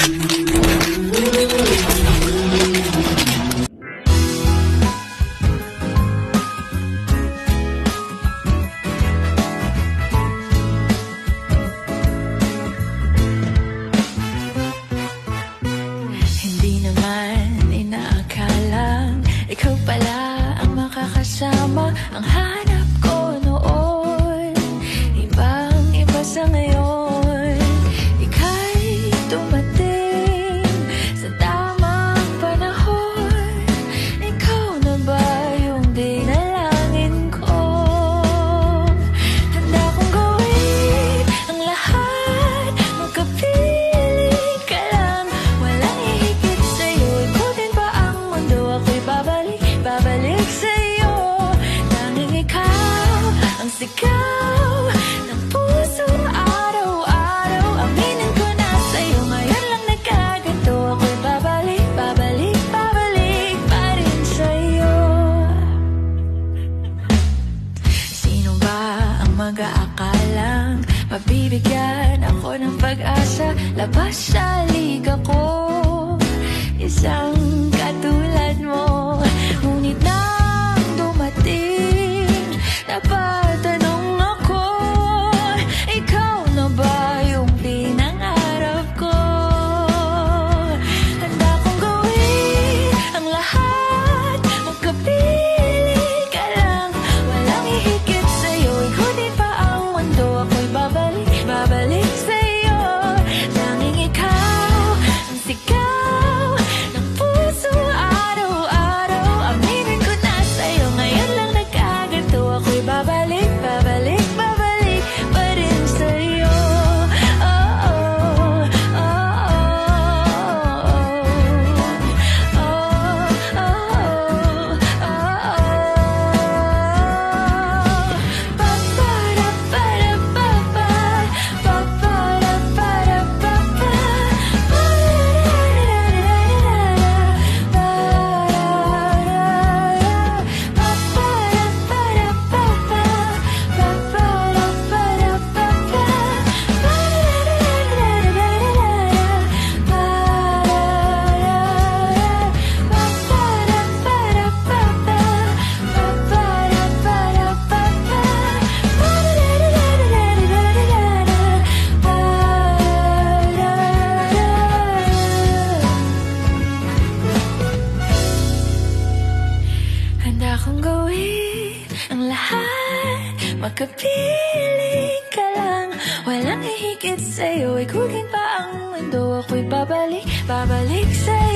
Hindi naman inaakalang ikaw pala ang makakasama. Ang hanap ko noon, ibang-iba sa ngayon. Ika'y dumating sa tamang panahon. Ikaw na ba yung dinalangin ko? Handa kong gawin ang lahat, magkapiling ka lang. Walang hihigit sa'yo, ikutin pa ang mundo. Ako'y babalik sa'yo. Tanging ikaw ang sigaw ng puso araw-araw. Aminin ko na sa'yo, ngayon lang nagkaganto. Ako'y babalik pa rin sa'yo. Sino ba ang mag-aakalang mabibigyan ako ng pag-asa? Labas sa liga ko, isang katulad mo. Ngunit nang dumating, napatanong ako, ikaw na ba yung pinangarap ko? Handa kong gawin ang lahat, magkapiling ka lang. Walang hihigit sa'yo, ikutin pa ang mundo. Ako'y babalik sa'yo. Tanging ikaw ang sigaw ng puso araw-araw. Aminin ko na sa'yo, ngayon lang nagkaganto. Ako'y babalik pa rin sa'yo. Oh, oh, oh, oh, oh, oh, handa kong gawin ang lahat, magkapiling ka lang. Walang hihigit sa'yo, ikutin pa ang mundo. Ako'y babalik sa'yo.